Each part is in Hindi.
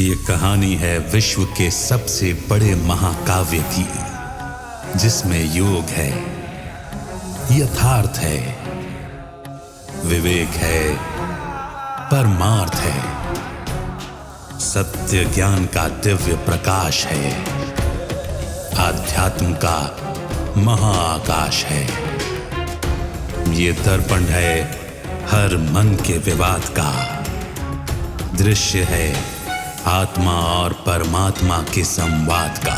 ये कहानी है विश्व के सबसे बड़े महाकाव्य की, जिसमें योग है, यथार्थ है, विवेक है, परमार्थ है, सत्य ज्ञान का दिव्य प्रकाश है, आध्यात्म का महाआकाश है। ये दर्पण है हर मन के विवाद का, दृश्य है आत्मा और परमात्मा के संवाद का,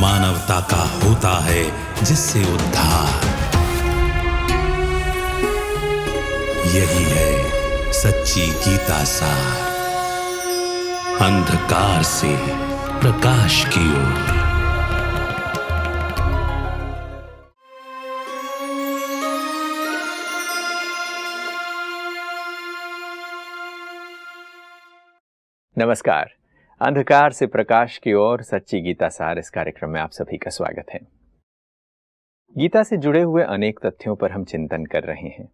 मानवता का होता है जिससे उद्धार। यही है सच्ची गीता सार, अंधकार से प्रकाश की ओर। नमस्कार। अंधकार से प्रकाश की ओर सच्ची गीता सार इस कार्यक्रम में आप सभी का स्वागत है। गीता से जुड़े हुए अनेक तथ्यों पर हम चिंतन कर रहे हैं,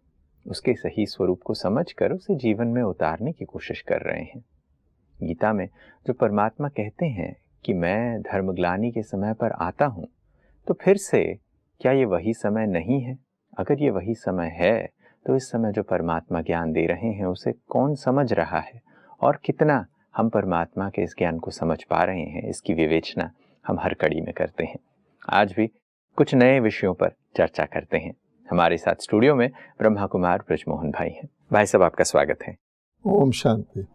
उसके सही स्वरूप को समझकर उसे जीवन में उतारने की कोशिश कर रहे हैं। गीता में जो परमात्मा कहते हैं कि मैं धर्मग्लानि के समय पर आता हूं, तो फिर से क्या ये वही समय नहीं है? अगर ये वही समय है तो इस समय जो परमात्मा ज्ञान दे रहे हैं उसे कौन समझ रहा है और कितना हम परमात्मा के इस ज्ञान को समझ पा रहे हैं, इसकी विवेचना हम हर कड़ी में करते हैं। आज भी कुछ नए विषयों पर चर्चा करते हैं। हमारे साथ स्टूडियो में ब्रह्मा कुमार ब्रजमोहन भाई हैं। भाई साहब, आपका स्वागत है। ओम शांति।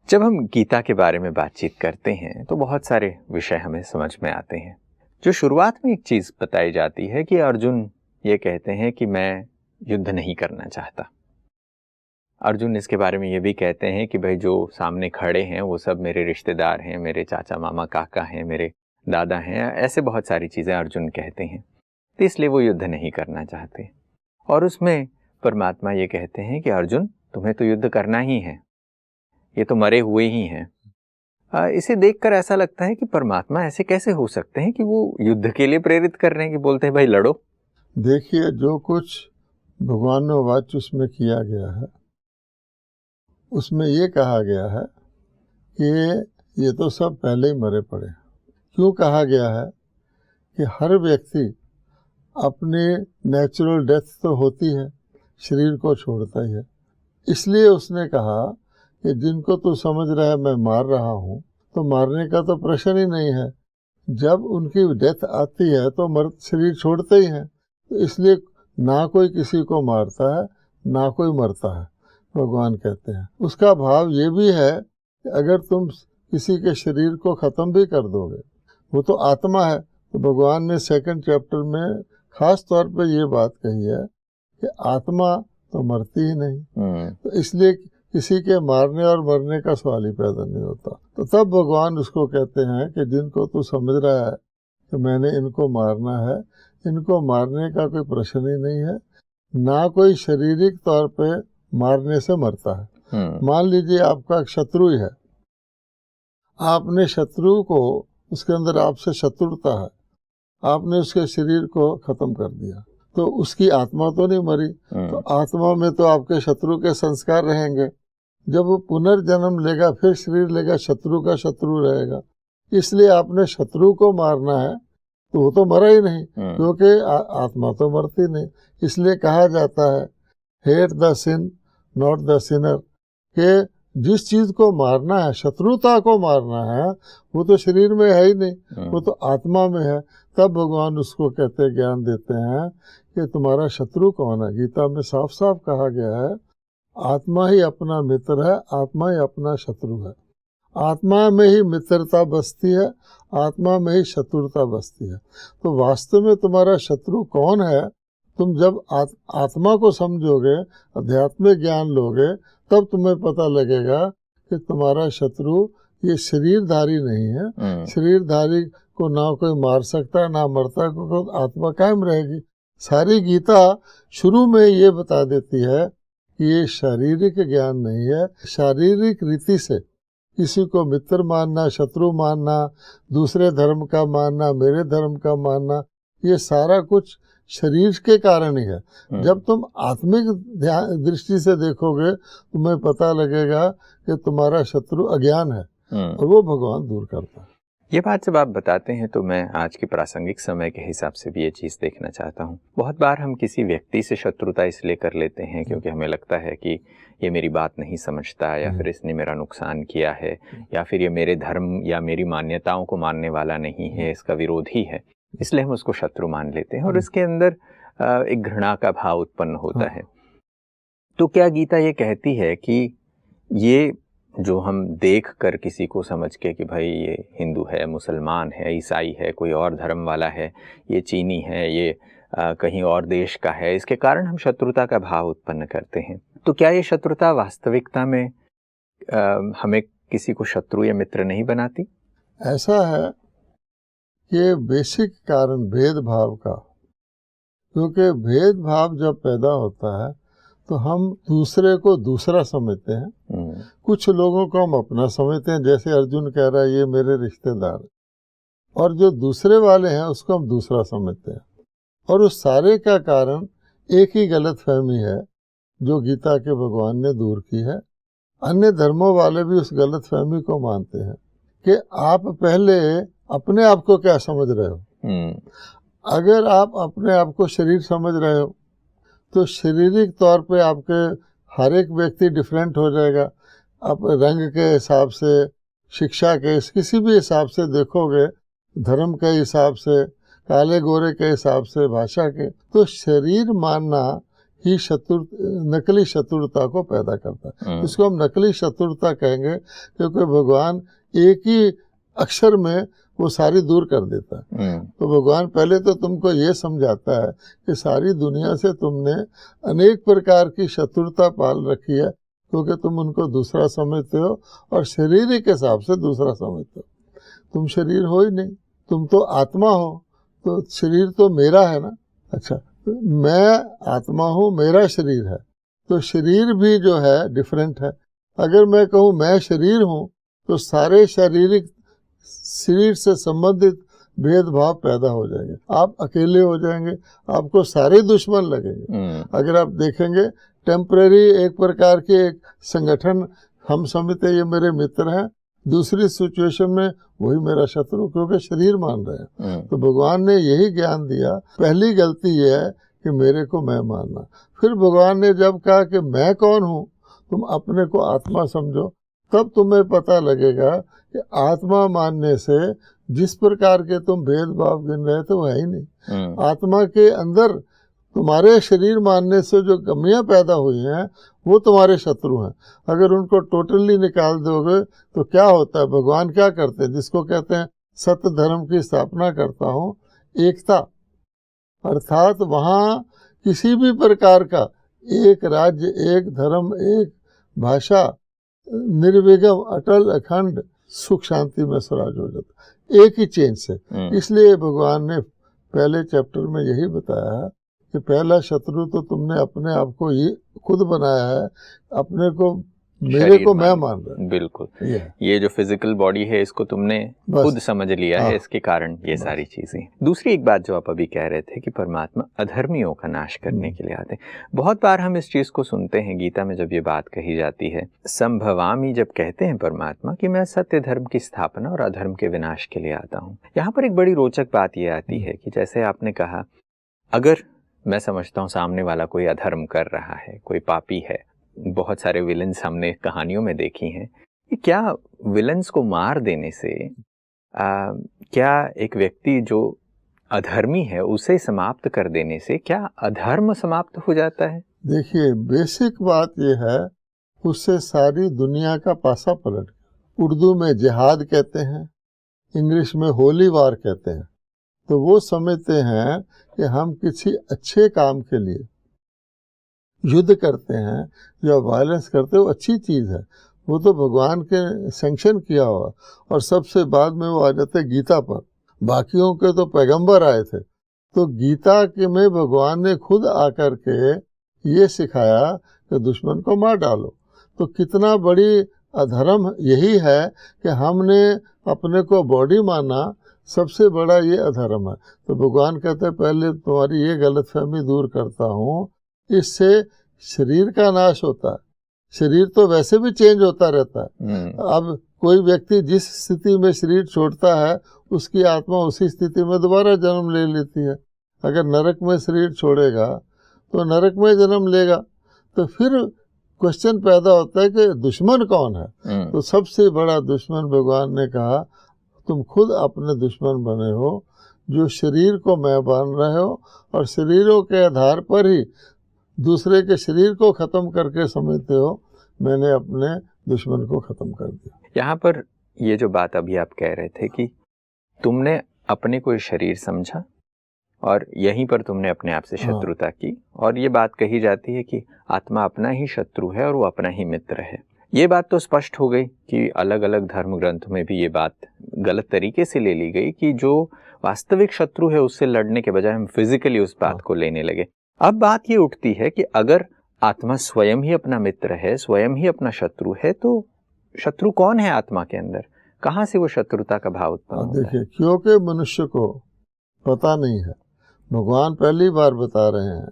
जब हम गीता के बारे में बातचीत करते हैं तो बहुत सारे विषय हमें समझ में आते हैं। जो शुरुआत में एक चीज बताई जाती है कि अर्जुन ये कहते हैं कि मैं युद्ध नहीं करना चाहता। अर्जुन इसके बारे में ये भी कहते हैं कि भाई जो सामने खड़े हैं वो सब मेरे रिश्तेदार हैं, मेरे चाचा मामा काका हैं, मेरे दादा हैं, ऐसे बहुत सारी चीज़ें अर्जुन कहते हैं, तो इसलिए वो युद्ध नहीं करना चाहते। और उसमें परमात्मा ये कहते हैं कि अर्जुन तुम्हें तो युद्ध करना ही है, ये तो मरे हुए ही हैं। इसे देखकर ऐसा लगता है कि परमात्मा ऐसे कैसे हो सकते हैं कि वो युद्ध के लिए प्रेरित कर रहे हैं, कि बोलते हैं भाई लड़ो। देखिए, जो कुछ भगवान ने वाच उसमें किया गया है, उसमें ये कहा गया है कि ये तो सब पहले ही मरे पड़े। क्यों कहा गया है कि हर व्यक्ति अपनी नेचुरल डेथ तो होती है, शरीर को छोड़ता ही है। इसलिए उसने कहा कि जिनको तू समझ रहा है मैं मार रहा हूँ, तो मारने का तो प्रश्न ही नहीं है। जब उनकी डेथ आती है तो शरीर छोड़ते ही हैं। तो इसलिए ना कोई किसी को मारता है, ना कोई मरता है, भगवान कहते हैं। उसका भाव ये भी है कि अगर तुम किसी के शरीर को ख़त्म भी कर दोगे, वो तो आत्मा है। तो भगवान ने 2nd चैप्टर में खास तौर पे ये बात कही है कि आत्मा तो मरती ही नहीं। तो इसलिए किसी के मारने और मरने का सवाल ही पैदा नहीं होता। तो तब भगवान उसको कहते हैं कि जिनको तू समझ रहा है कि मैंने इनको मारना है, इनको मारने का कोई प्रश्न ही नहीं है। ना कोई शारीरिक तौर पे मारने से मरता है। मान लीजिए आपका शत्रु है, आपने शत्रु को, उसके अंदर आपसे शत्रुता है, आपने उसके शरीर को खत्म कर दिया, तो उसकी आत्मा तो नहीं मरी। तो आत्मा में तो आपके शत्रु के संस्कार रहेंगे। जब वो पुनर्जन्म लेगा, फिर शरीर लेगा, शत्रु का शत्रु रहेगा। इसलिए आपने शत्रु को मारना है, तो वो तो मरा ही नहीं, क्योंकि आत्मा तो मरती नहीं। इसलिए कहा जाता है hate the sin not the sinner, कि जिस चीज को मारना है, शत्रुता को मारना है, वो तो शरीर में है ही नहीं, वो तो आत्मा में है। तब भगवान उसको कहते, ज्ञान देते हैं कि तुम्हारा शत्रु कौन है। गीता में साफ साफ कहा गया है, आत्मा ही अपना मित्र है, आत्मा ही अपना शत्रु है। आत्मा में ही मित्रता बसती है, आत्मा में ही शत्रुता बसती है। तो वास्तव में तुम्हारा शत्रु कौन है, तुम जब आत्मा को समझोगे, आध्यात्मिक ज्ञान लोगे, तब तुम्हें पता लगेगा कि तुम्हारा शत्रु ये शरीरधारी नहीं है। शरीरधारी को ना कोई मार सकता है, ना मरता, क्योंकि आत्मा कायम रहेगी। सारी गीता शुरू में ये बता देती है कि ये शारीरिक ज्ञान नहीं है। शारीरिक रीति से किसी को मित्र मानना, शत्रु मानना, दूसरे धर्म का मानना, मेरे धर्म का मानना, ये सारा कुछ शरीर के कारण ही है। जब तुम आत्मिक दृष्टि से देखोगे तुम्हें पता लगेगा कि तुम्हारा शत्रु अज्ञान है और वो भगवान दूर करता है। ये बात जब आप बताते हैं तो मैं आज के प्रासंगिक समय के हिसाब से भी ये चीज़ देखना चाहता हूँ। बहुत बार हम किसी व्यक्ति से शत्रुता इसलिए कर लेते हैं क्योंकि हमें लगता है कि ये मेरी बात नहीं समझता, या फिर इसने मेरा नुकसान किया है, या फिर ये मेरे धर्म या मेरी मान्यताओं को मानने वाला नहीं है, इसका विरोधी है, इसलिए हम उसको शत्रु मान लेते हैं और इसके अंदर एक घृणा का भाव उत्पन्न होता है। तो क्या गीता ये कहती है कि ये जो हम देख कर किसी को समझ के कि भाई ये हिंदू है, मुसलमान है, ईसाई है, कोई और धर्म वाला है, ये चीनी है, ये कहीं और देश का है, इसके कारण हम शत्रुता का भाव उत्पन्न करते हैं, तो क्या ये शत्रुता वास्तविकता में हमें किसी को शत्रु या मित्र नहीं बनाती? ऐसा है कि बेसिक कारण भेदभाव का, क्योंकि भेदभाव जब पैदा होता है तो हम दूसरे को दूसरा समझते हैं। कुछ लोगों को हम अपना समझते हैं, जैसे अर्जुन कह रहा है ये मेरे रिश्तेदार, और जो दूसरे वाले हैं उसको हम दूसरा समझते हैं। और उस सारे का कारण एक ही गलत फहमी है जो गीता के भगवान ने दूर की है। अन्य धर्मों वाले भी उस गलत फहमी को मानते हैं कि आप पहले अपने आप को क्या समझ रहे हो। अगर आप अपने आप को शरीर समझ रहे हो तो शारीरिक तौर पे आपके हर एक व्यक्ति डिफरेंट हो जाएगा। आप रंग के हिसाब से, शिक्षा के किसी भी हिसाब से देखोगे, धर्म के हिसाब से, काले गोरे के हिसाब से, भाषा के, तो शरीर मानना ही नकली शत्रुता को पैदा करता है। इसको हम नकली शत्रुता कहेंगे क्योंकि भगवान एक ही अक्षर में वो सारी दूर कर देता है। तो भगवान पहले तो तुमको ये समझाता है कि सारी दुनिया से तुमने अनेक प्रकार की शत्रुता पाल रखी है क्योंकि तुम उनको दूसरा समझते हो और शरीर के हिसाब से दूसरा समझते हो। तुम शरीर हो ही नहीं, तुम तो आत्मा हो, तो शरीर तो मेरा है ना। अच्छा, मैं आत्मा हूँ, मेरा शरीर है, तो शरीर भी जो है डिफरेंट है। अगर मैं कहूँ मैं शरीर हूँ तो सारे शारीरिक शरीर से संबंधित भेदभाव पैदा हो जाएंगे, आप अकेले हो जाएंगे, आपको सारे दुश्मन लगेंगे। अगर आप देखेंगे टेम्परेरी एक प्रकार के एक संगठन हम समझते ये मेरे मित्र हैं, दूसरी सिचुएशन में वही मेरा शत्रु, क्योंकि शरीर मान रहे हैं। तो भगवान ने यही ज्ञान दिया। पहली गलती ये है कि मेरे को मैं मानना। फिर भगवान ने जब कहा कि मैं कौन हूँ, तुम अपने को आत्मा समझो, तब तुम्हें पता लगेगा कि आत्मा मानने से जिस प्रकार के तुम भेदभाव गिन रहे थे वो है ही नहीं। आत्मा के अंदर तुम्हारे शरीर मानने से जो कमियां पैदा हुई हैं वो तुम्हारे शत्रु हैं। अगर उनको टोटली निकाल दोगे तो क्या होता है, भगवान क्या करते हैं, जिसको कहते हैं सत्य धर्म की स्थापना करता हूँ, एकता, अर्थात वहाँ किसी भी प्रकार का एक राज्य, एक धर्म, एक भाषा, निर्विघ्न अटल अखंड सुख शांति में स्वराज हो जाता एक ही चेंज से। इसलिए भगवान ने पहले चैप्टर में यही बताया है कि पहला शत्रु तो तुमने अपने आप को ये खुद बनाया है, अपने को मेरे को मैं मान रहा हूं। बिल्कुल, ये जो फिजिकल बॉडी है इसको तुमने खुद समझ लिया है, इसके कारण ये सारी चीजें। दूसरी एक बात जो आप अभी कह रहे थे कि परमात्मा अधर्मियों का नाश करने के लिए आते हैं। बहुत बार हम इस चीज को सुनते हैं, गीता में जब ये बात कही जाती है, संभवामि, जब कहते हैं परमात्मा कि मैं सत्य धर्म की स्थापना और अधर्म के विनाश के लिए आता हूँ। यहाँ पर एक बड़ी रोचक बात ये आती है कि जैसे आपने कहा, अगर मैं समझता हूँ सामने वाला कोई अधर्म कर रहा है, कोई पापी है, बहुत सारे विलन्स हमने कहानियों में देखी हैं, कि क्या विलन्स को मार देने से क्या एक व्यक्ति जो अधर्मी है उसे समाप्त कर देने से क्या अधर्म समाप्त हो जाता है? देखिए, बेसिक बात यह है, उससे सारी दुनिया का पासा पलट। उर्दू में जिहाद कहते हैं, इंग्लिश में होली वार कहते हैं। तो वो समझते हैं कि हम किसी अच्छे काम के लिए युद्ध करते हैं, जो वायलेंस करते हैं वो अच्छी चीज़ है, वो तो भगवान के सैंक्शन किया हुआ। और सबसे बाद में वो आ जाते गीता पर। बाकियों के तो पैगंबर आए थे, तो गीता के में भगवान ने खुद आकर के ये सिखाया कि दुश्मन को मार डालो। तो कितना बड़ी अधर्म यही है कि हमने अपने को बॉडी माना, सबसे बड़ा ये अधर्म है। तो भगवान कहते हैं पहले तुम्हारी ये गलतफहमी दूर करता हूँ, इससे शरीर का नाश होता है। शरीर तो वैसे भी चेंज होता रहता है। अब कोई व्यक्ति जिस स्थिति में शरीर छोड़ता है उसकी आत्मा उसी स्थिति में दोबारा जन्म ले लेती है। अगर नरक में शरीर छोड़ेगा तो नरक में जन्म लेगा। तो फिर क्वेश्चन पैदा होता है कि दुश्मन कौन है। तो सबसे बड़ा दुश्मन भगवान ने कहा तुम खुद अपने दुश्मन बने हो, जो शरीर को मैं मान रहे हो और शरीरों के आधार पर ही दूसरे के शरीर को ख़त्म करके समझते हो मैंने अपने दुश्मन को ख़त्म कर दिया। यहाँ पर ये जो बात अभी आप कह रहे थे कि तुमने अपने को शरीर समझा और यहीं पर तुमने अपने आप से शत्रुता की, और ये बात कही जाती है कि आत्मा अपना ही शत्रु है और वो अपना ही मित्र है। ये बात तो स्पष्ट हो गई कि अलग अलग धर्म ग्रंथ में भी ये बात गलत तरीके से ले ली गई कि जो वास्तविक शत्रु है उससे लड़ने के बजाय हम फिजिकली उस बात को लेने लगे। अब बात ये उठती है कि अगर आत्मा स्वयं ही अपना मित्र है, स्वयं ही अपना शत्रु है, तो शत्रु कौन है आत्मा के अंदर? कहाँ से वो शत्रुता का भाव उत्पन्न होता है? देखिए, क्योंकि मनुष्य को पता नहीं है, भगवान पहली बार बता रहे हैं।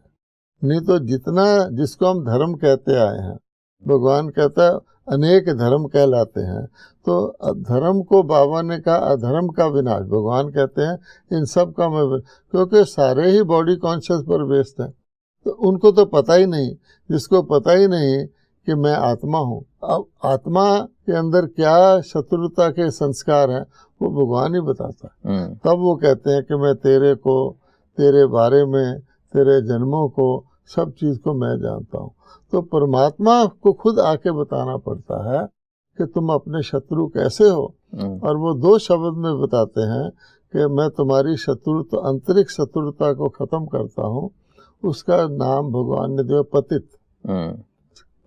नहीं तो जितना जिसको हम धर्म कहते आए हैं, भगवान कहता है अनेक धर्म कहलाते हैं। तो धर्म को बाबा ने कहा अधर्म का विनाश, भगवान कहते हैं इन सब का मैं, क्योंकि सारे ही बॉडी कॉन्शियस पर बेस्ड हैं। तो उनको तो पता ही नहीं, जिसको पता ही नहीं कि मैं आत्मा हूँ। अब आत्मा के अंदर क्या शत्रुता के संस्कार हैं वो भगवान ही बताता है। तब वो कहते हैं कि मैं तेरे को, तेरे बारे में, तेरे जन्मों को, सब चीज़ को मैं जानता हूँ। तो परमात्मा को खुद आके बताना पड़ता है कि तुम अपने शत्रु कैसे हो। और वो दो शब्द में बताते हैं कि मैं तुम्हारी शत्रु, तो आंतरिक शत्रुता को खत्म करता हूँ। उसका नाम भगवान ने दिया पतित।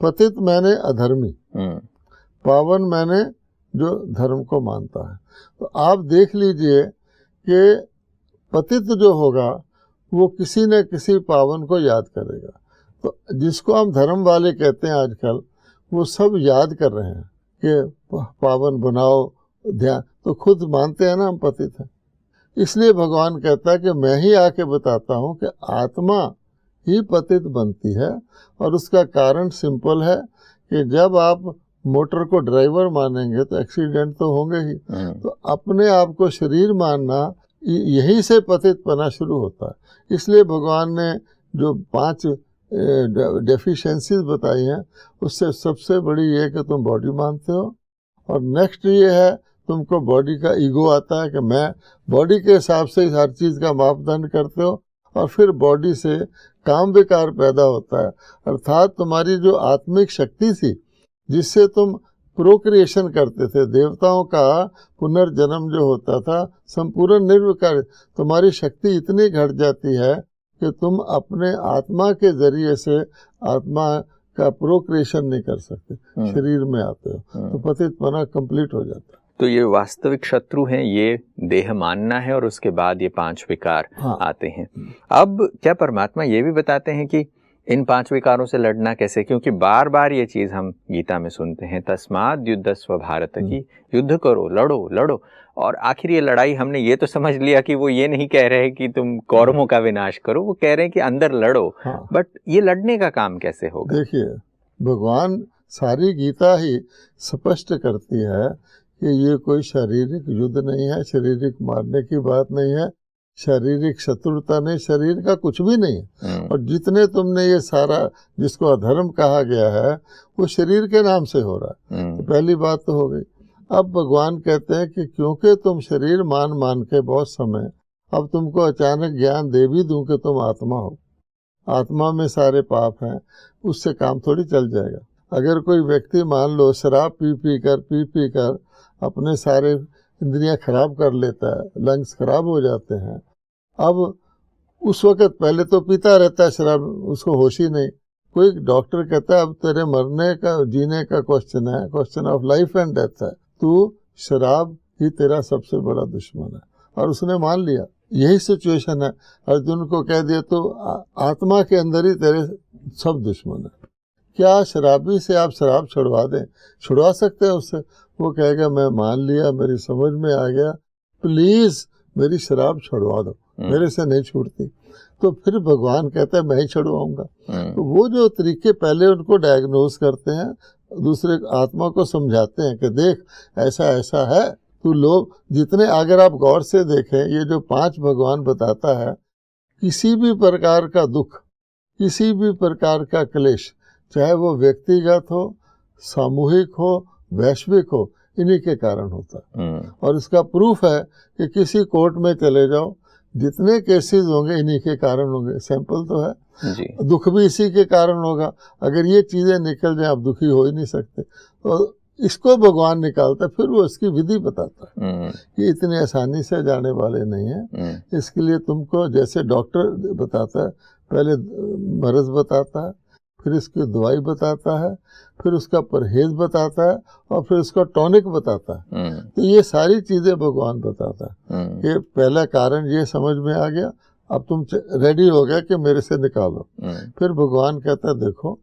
पतित मैंने अधर्मी, पावन मैंने जो धर्म को मानता है। तो आप देख लीजिए कि पतित जो होगा वो किसी न किसी पावन को याद करेगा। तो जिसको हम धर्म वाले कहते हैं आजकल, वो सब याद कर रहे हैं कि पावन बनाओ ध्यान, तो खुद मानते हैं ना हम पतित हैं। इसलिए भगवान कहता है कि मैं ही आके बताता हूँ कि आत्मा ही पतित बनती है। और उसका कारण सिंपल है कि जब आप मोटर को ड्राइवर मानेंगे तो एक्सीडेंट तो होंगे ही। तो अपने आप को शरीर मानना, यहीं से पतित पना शुरू होता है। इसलिए भगवान ने जो 5 डेफिशिएंसीज बताई हैं, उससे सबसे बड़ी ये है कि तुम बॉडी मानते हो, और नेक्स्ट ये है तुमको बॉडी का ईगो आता है कि मैं बॉडी के हिसाब से हर चीज़ का मापदंड करते हो, और फिर बॉडी से काम विकार पैदा होता है। अर्थात तुम्हारी जो आत्मिक शक्ति थी जिससे तुम प्रोक्रिएशन करते थे, देवताओं का पुनर्जन्म जो होता था, संपूर्ण निर्विकार, तुम्हारी शक्ति इतनी घट जाती है कि तुम अपने आत्मा के जरिए से आत्मा का प्रोक्रिएशन नहीं कर सकते, शरीर में आते हो, तो पतितपना कंप्लीट हो जाता है। तो ये वास्तविक शत्रु हैं, ये देह मानना है, और उसके बाद ये 5 विकार आते हैं। अब क्या परमात्मा ये भी बताते हैं कि इन 5 विकारों से लड़ना कैसे? क्योंकि बार बार ये चीज हम गीता में सुनते हैं, तस्माद् युद्धस्व भारत, की युद्ध करो, लड़ो लड़ो। और आखिर ये लड़ाई, हमने ये तो समझ लिया कि वो ये नहीं कह रहे कि तुम कौरवों का विनाश करो, वो कह रहे हैं कि अंदर लड़ो। बट ये लड़ने का काम कैसे होगा? देखिए, भगवान सारी गीता ही स्पष्ट करती है कि ये कोई शारीरिक युद्ध नहीं है, शारीरिक मारने की बात नहीं है, शारीरिक शत्रुता नहीं, शरीर का कुछ भी नहीं है। और जितने तुमने ये सारा जिसको अधर्म कहा गया है वो शरीर के नाम से हो रहा है। तो पहली बात तो हो गई। अब भगवान कहते हैं कि क्योंकि तुम शरीर मान मान के बहुत समय, अब तुमको अचानक ज्ञान दे भी दूं कि तुम आत्मा हो, आत्मा में सारे पाप हैं, उससे काम थोड़ी चल जाएगा। अगर कोई व्यक्ति मान लो शराब पी पी कर अपने सारे इंद्रियां खराब कर लेता है, लंग्स खराब हो जाते हैं, अब उस वक़्त पहले तो पीता रहता है शराब, उसको होश ही नहीं। कोई डॉक्टर कहता है अब तेरे मरने का जीने का क्वेश्चन है, question of life and death है, तू शराब ही तेरा सबसे बड़ा दुश्मन है, और उसने मान लिया। यही सिचुएशन है, अर्जुन को कह दिया तो आत्मा के अंदर ही तेरे सब दुश्मन है। क्या शराबी से आप शराब छुड़वा दें? छुड़वा सकते हैं उससे? वो कहेगा मैं मान लिया, मेरी समझ में आ गया, प्लीज़ मेरी शराब छुड़वा दो, मेरे से नहीं छूटती। तो फिर भगवान कहता है मैं ही छुड़वाऊंगा। तो वो जो तरीके पहले उनको डायग्नोज करते हैं, दूसरे आत्मा को समझाते हैं कि देख ऐसा ऐसा है, तो लोग जितने, अगर आप गौर से देखें, ये जो 5 भगवान बताता है, किसी भी प्रकार का दुख, किसी भी प्रकार का क्लेश, चाहे वो व्यक्तिगत हो, सामूहिक हो, वैश्विक हो, इन्हीं के कारण होता है। और इसका प्रूफ है कि किसी कोर्ट में चले जाओ, जितने केसेस होंगे इन्हीं के कारण होंगे। सैंपल तो है जी। दुख भी इसी के कारण होगा। अगर ये चीजें निकल जाए, आप दुखी हो ही नहीं सकते। तो इसको भगवान निकालता है, फिर वो इसकी विधि बताता है कि इतनी आसानी से जाने वाले नहीं है। इसके लिए तुमको, जैसे डॉक्टर बताता है, पहले मर्ज बताता है, फिर इसकी दवाई बताता है, फिर उसका परहेज बताता है, और फिर उसका टॉनिक बताता है। तो ये सारी चीजें भगवान बताता है कि पहला कारण ये समझ में आ गया, अब तुम रेडी हो गया कि मेरे से निकालो। फिर भगवान कहता है देखो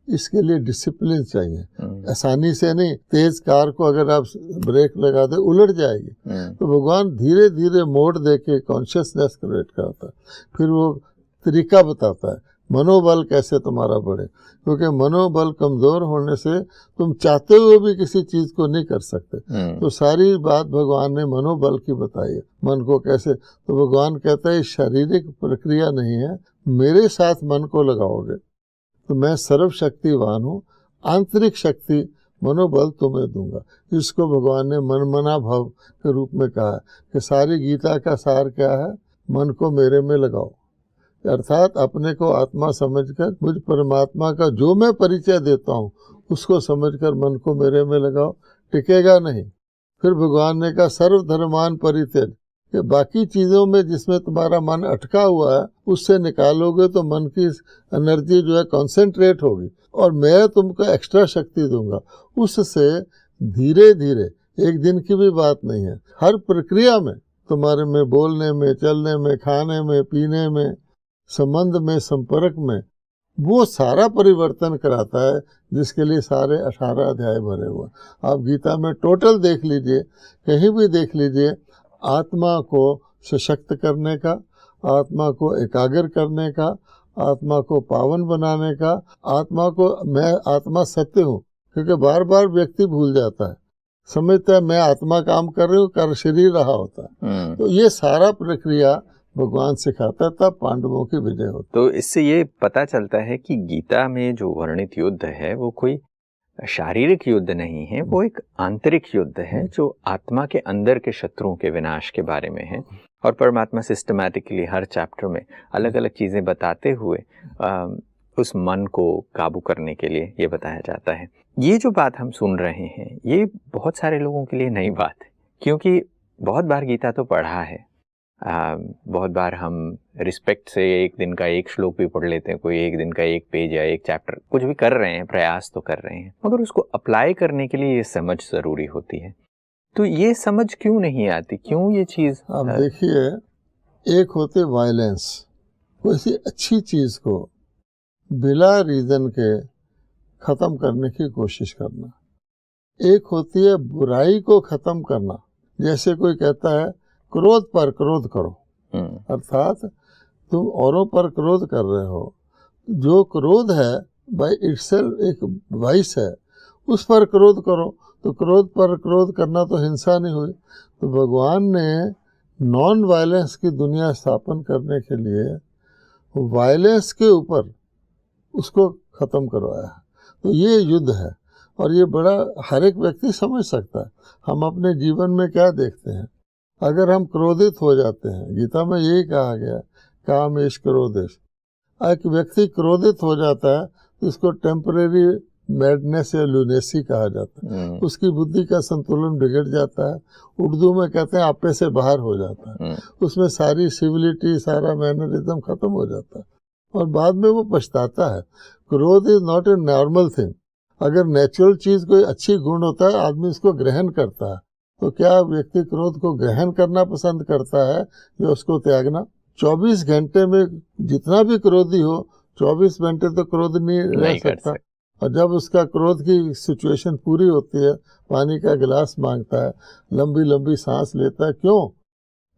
इसके लिए डिसिप्लिन चाहिए, आसानी से नहीं। तेज कार को अगर आप ब्रेक लगा दे उलट जाएगी। तो भगवान धीरे धीरे मोड़ दे के कॉन्शियसनेस क्रिएट करता है। फिर वो तरीका बताता है मनोबल कैसे तुम्हारा बढ़े, क्योंकि मनोबल कमजोर होने से तुम चाहते हुए भी किसी चीज को नहीं कर सकते। तो सारी बात भगवान ने मनोबल की बताई है, मन को कैसे। तो भगवान कहता है शारीरिक प्रक्रिया नहीं है, मेरे साथ मन को लगाओगे तो मैं सर्वशक्तिवान हूँ, आंतरिक शक्ति मनोबल तुम्हें दूंगा। इसको भगवान ने मन मना भाव के रूप में कहा है कि सारी गीता का सार क्या है, मन को मेरे में लगाओ, अर्थात अपने को आत्मा समझकर मुझ परमात्मा का जो मैं परिचय देता हूँ उसको समझकर मन को मेरे में लगाओ, टिकेगा नहीं। फिर भगवान ने कहा सर्वधर्मान परित्यज, कि बाकी चीजों में जिसमें तुम्हारा मन अटका हुआ है उससे निकालोगे तो मन की एनर्जी जो है कॉन्सेंट्रेट होगी, और मैं तुमको एक्स्ट्रा शक्ति दूंगा। उससे धीरे धीरे, एक दिन की भी बात नहीं है, हर प्रक्रिया में, तुम्हारे में बोलने में, चलने में, खाने में, पीने में, संबंध में, संपर्क में, वो सारा परिवर्तन कराता है, जिसके लिए सारे 18 अध्याय भरे हुए। आप गीता में टोटल देख लीजिए, कहीं भी देख लीजिए, आत्मा को सशक्त करने का, आत्मा को एकाग्र करने का, आत्मा को पावन बनाने का, आत्मा को, मैं आत्मा सत्य हूँ, क्योंकि बार बार व्यक्ति भूल जाता है, समझता है मैं आत्मा काम कर रही हूँ, कर शरीर रहा होता है। तो ये सारा प्रक्रिया भगवान सिखाता, तब पांडवों की विजय होती। तो इससे ये पता चलता है कि गीता में जो वर्णित युद्ध है वो कोई शारीरिक युद्ध नहीं है, वो एक आंतरिक युद्ध है जो आत्मा के अंदर के शत्रुओं के विनाश के बारे में है। और परमात्मा सिस्टमैटिकली हर चैप्टर में अलग अलग चीजें बताते हुए उस मन को काबू करने के लिए ये बताया जाता है। ये जो बात हम सुन रहे हैं ये बहुत सारे लोगों के लिए नई बात है, क्योंकि बहुत बार गीता तो पढ़ा है, बहुत बार हम रिस्पेक्ट से एक दिन का एक श्लोक भी पढ़ लेते हैं, कोई एक दिन का एक पेज या एक चैप्टर, कुछ भी कर रहे हैं, प्रयास तो कर रहे हैं, मगर उसको अप्लाई करने के लिए ये समझ जरूरी होती है। तो ये समझ क्यों नहीं आती, क्यों ये चीज? अब देखिए, एक होते वायलेंस, किसी अच्छी चीज को बिना रीजन के खत्म करने की कोशिश करना, एक होती है बुराई को खत्म करना। जैसे कोई कहता है क्रोध पर क्रोध करो, अर्थात तुम औरों पर क्रोध कर रहे हो, जो क्रोध है बाय इटसेल्फ एक वाइस है, उस पर क्रोध करो। तो क्रोध पर क्रोध करना तो हिंसा नहीं हुई। तो भगवान ने नॉन वायलेंस की दुनिया स्थापन करने के लिए वायलेंस के ऊपर उसको खत्म करवाया। तो ये युद्ध है, और ये बड़ा हर एक व्यक्ति समझ सकता है। हम अपने जीवन में क्या देखते हैं, अगर हम क्रोधित हो जाते हैं, गीता में यही कहा गया कामेश क्रोधेश, एक व्यक्ति क्रोधित हो जाता है तो इसको टेम्परेरी मैडनेस या लूनेसी कहा जाता है। उसकी बुद्धि का संतुलन बिगड़ जाता है, उर्दू में कहते हैं आपे से बाहर हो जाता है, उसमें सारी सिविलिटी, सारा मैनरिज्म खत्म हो जाता है, और बाद में वो पछताता है। क्रोध is not a normal thing. अगर नेचुरल चीज कोई अच्छी गुण होता है, आदमी उसको ग्रहण करता है, तो क्या व्यक्ति क्रोध को ग्रहण करना पसंद करता है या उसको त्यागना? 24 घंटे में जितना भी क्रोधी हो, 24 घंटे तो क्रोध नहीं रह सकता। और जब उसका क्रोध की सिचुएशन पूरी होती है, पानी का गिलास मांगता है, लंबी लंबी सांस लेता है, क्यों?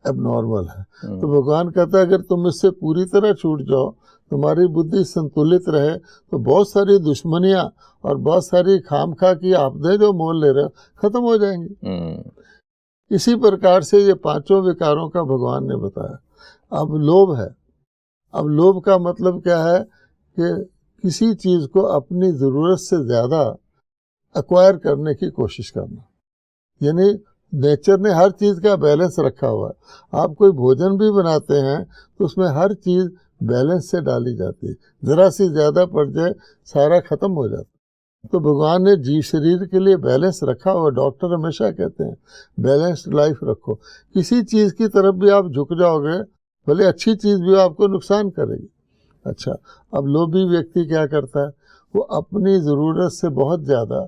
एबनॉर्मल है। तो भगवान कहता है अगर तुम इससे पूरी तरह छूट जाओ, तुम्हारी बुद्धि संतुलित रहे, तो बहुत सारी दुश्मनियां और बहुत सारी खामखा की आपदे जो मोल ले रहे हो खत्म हो जाएंगी। इसी प्रकार से ये पांचों विकारों का भगवान ने बताया। अब लोभ है। अब लोभ का मतलब क्या है कि किसी चीज को अपनी जरूरत से ज्यादा एक्वायर करने की कोशिश करना। यानी नेचर ने हर चीज का बैलेंस रखा हुआ है। आप कोई भोजन भी बनाते हैं तो उसमें हर चीज बैलेंस से डाली जाती है, जरा सी ज्यादा पड़ जाए सारा खत्म हो जाता है। तो भगवान ने जीव शरीर के लिए बैलेंस रखा हुआ। डॉक्टर हमेशा कहते हैं बैलेंस्ड लाइफ रखो। किसी चीज की तरफ भी आप झुक जाओगे, भले अच्छी चीज भी आपको नुकसान करेगी। अच्छा, अब लोभी व्यक्ति क्या करता है, वो अपनी जरूरत से बहुत ज्यादा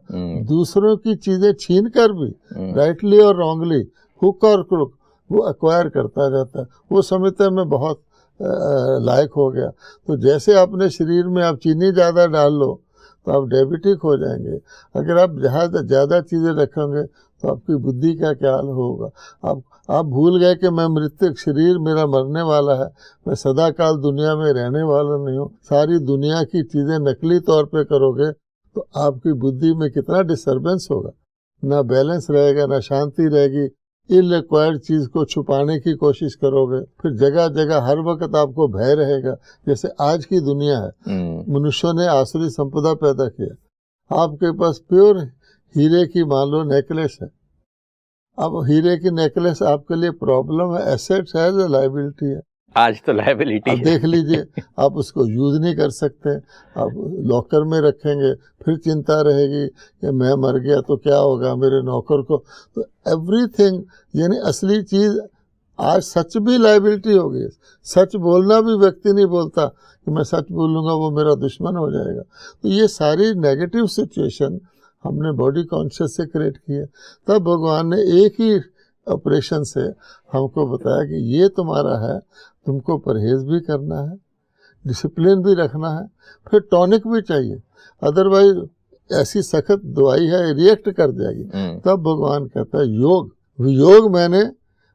दूसरों की चीजें छीन कर भी राइटली और रॉन्गली, हुक और क्रुक, वो एक्वायर करता जाता है। वो समझता है मैं बहुत लायक हो गया। तो जैसे अपने शरीर में आप चीनी ज़्यादा डाल लो तो आप डायबिटिक हो जाएंगे। अगर आप ज़्यादा चीज़ें रखेंगे तो आपकी बुद्धि का क्या हाल होगा। आप भूल गए कि मैं मृतक शरीर मेरा मरने वाला है, मैं सदा काल दुनिया में रहने वाला नहीं हूँ। सारी दुनिया की चीज़ें नकली तौर पे करोगे तो आपकी बुद्धि में कितना डिस्टर्बेंस होगा, ना बैलेंस रहेगा, ना शांति रहेगी। इनरिक्वायर्ड चीज को छुपाने की कोशिश करोगे, फिर जगह जगह हर वक्त आपको भय रहेगा। जैसे आज की दुनिया है, मनुष्यों ने आसुरी संपदा पैदा किया। आपके पास प्योर हीरे की मान लो नेकलेस है। अब हीरे की नेकलेस आपके लिए प्रॉब्लम है, एसेट है या लायबिलिटी है? आज तो लायबिलिटी है। देख लीजिए, आप उसको यूज नहीं कर सकते। आप लॉकर में रखेंगे, फिर चिंता रहेगी कि मैं मर गया तो क्या होगा मेरे नौकर को। तो एवरीथिंग, यानी असली चीज आज सच भी लायबिलिटी हो गई। सच बोलना भी व्यक्ति नहीं बोलता कि मैं सच बोलूंगा वो मेरा दुश्मन हो जाएगा। तो ये सारी नेगेटिव सिचुएशन हमने बॉडी कॉन्शियस से क्रिएट की है। तब भगवान ने एक ही ऑपरेशन से हमको बताया कि ये तुम्हारा है, तुमको परहेज भी करना है, डिसिप्लिन भी रखना है, फिर टॉनिक भी चाहिए, अदरवाइज ऐसी सख्त दवाई है रिएक्ट कर जाएगी। तब भगवान कहता है योग। योग मैंने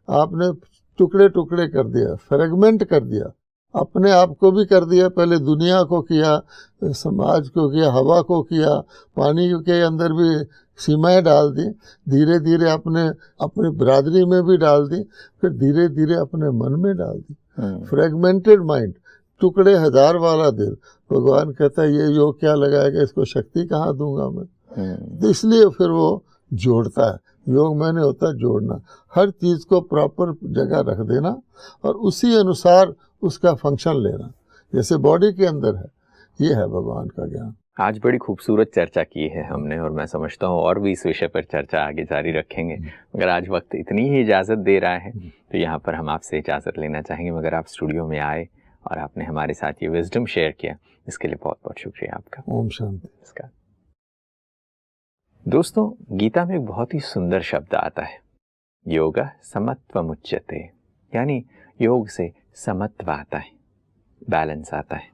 आपने टुकड़े टुकड़े कर दिया, फ्रेगमेंट कर दिया, अपने आप को भी कर दिया। पहले दुनिया को किया, समाज को किया, हवा को किया, पानी के अंदर भी सीमाएं डाल दी, धीरे धीरे अपने बिरादरी में भी डाल दी, फिर धीरे धीरे अपने मन में डाल दी। फ्रेगमेंटेड माइंड, टुकड़े हजार वाला दिल। भगवान कहता है ये योग क्या लगाएगा, इसको शक्ति कहाँ दूंगा मैं। तो इसलिए फिर वो जोड़ता है। योग मैंने होता है जोड़ना, हर चीज को प्रॉपर जगह रख देना और उसी अनुसार उसका फंक्शन लेना, जैसे बॉडी के अंदर है। ये है भगवान का ज्ञान। आज बड़ी खूबसूरत चर्चा की है हमने, और मैं समझता हूँ और भी इस विषय पर चर्चा आगे जारी रखेंगे, मगर आज वक्त इतनी ही इजाज़त दे रहा है तो यहाँ पर हम आपसे इजाज़त लेना चाहेंगे। मगर आप स्टूडियो में आए और आपने हमारे साथ ये विजडम शेयर किया, इसके लिए बहुत बहुत शुक्रिया आपका। ओम शांति। नमस्कार दोस्तों, गीता में एक बहुत ही सुंदर शब्द आता है, योगः समत्वमुच्यते, यानी योग से समत्व आता है, बैलेंस आता है।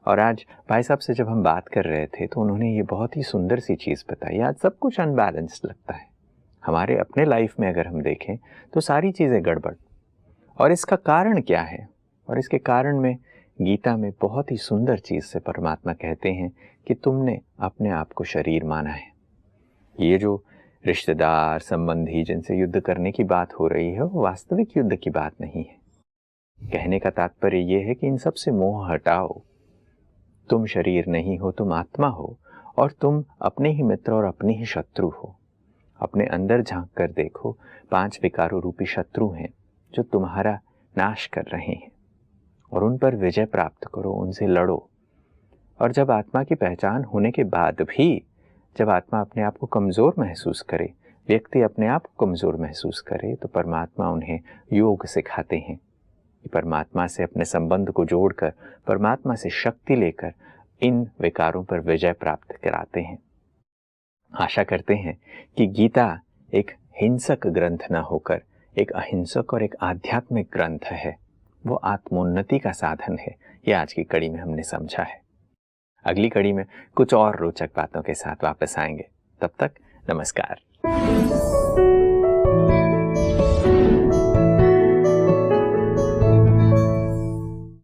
और आज भाई साहब से जब हम बात कर रहे थे तो उन्होंने ये बहुत ही सुंदर सी चीज़ बताई। आज सब कुछ अनबैलेंस्ड लगता है हमारे अपने लाइफ में। अगर हम देखें तो सारी चीज़ें गड़बड़, और इसका कारण क्या है? और इसके कारण में गीता में बहुत ही सुंदर चीज़ से परमात्मा कहते हैं कि तुमने अपने आप को शरीर माना है। ये जो रिश्तेदार संबंधी जिनसे युद्ध करने की बात हो रही है वो वास्तविक युद्ध की बात नहीं है। कहने का तात्पर्य ये है कि इन सब से मोह हटाओ। तुम शरीर नहीं हो, तुम आत्मा हो, और तुम अपने ही मित्र और अपने ही शत्रु हो। अपने अंदर झांक कर देखो, 5 विकारों रूपी शत्रु हैं जो तुम्हारा नाश कर रहे हैं, और उन पर विजय प्राप्त करो, उनसे लड़ो। और जब आत्मा की पहचान होने के बाद भी जब आत्मा अपने आप को कमज़ोर महसूस करे, व्यक्ति अपने आप को कमज़ोर महसूस करे, तो परमात्मा उन्हें योग सिखाते हैं कि परमात्मा से अपने संबंध को जोड़कर, परमात्मा से शक्ति लेकर इन विकारों पर विजय प्राप्त कराते हैं। आशा करते हैं कि गीता एक हिंसक ग्रंथ न होकर एक अहिंसक और एक आध्यात्मिक ग्रंथ है, वो आत्मोन्नति का साधन है। ये आज की कड़ी में हमने समझा है। अगली कड़ी में कुछ और रोचक बातों के साथ वापस आएंगे। तब तक नमस्कार।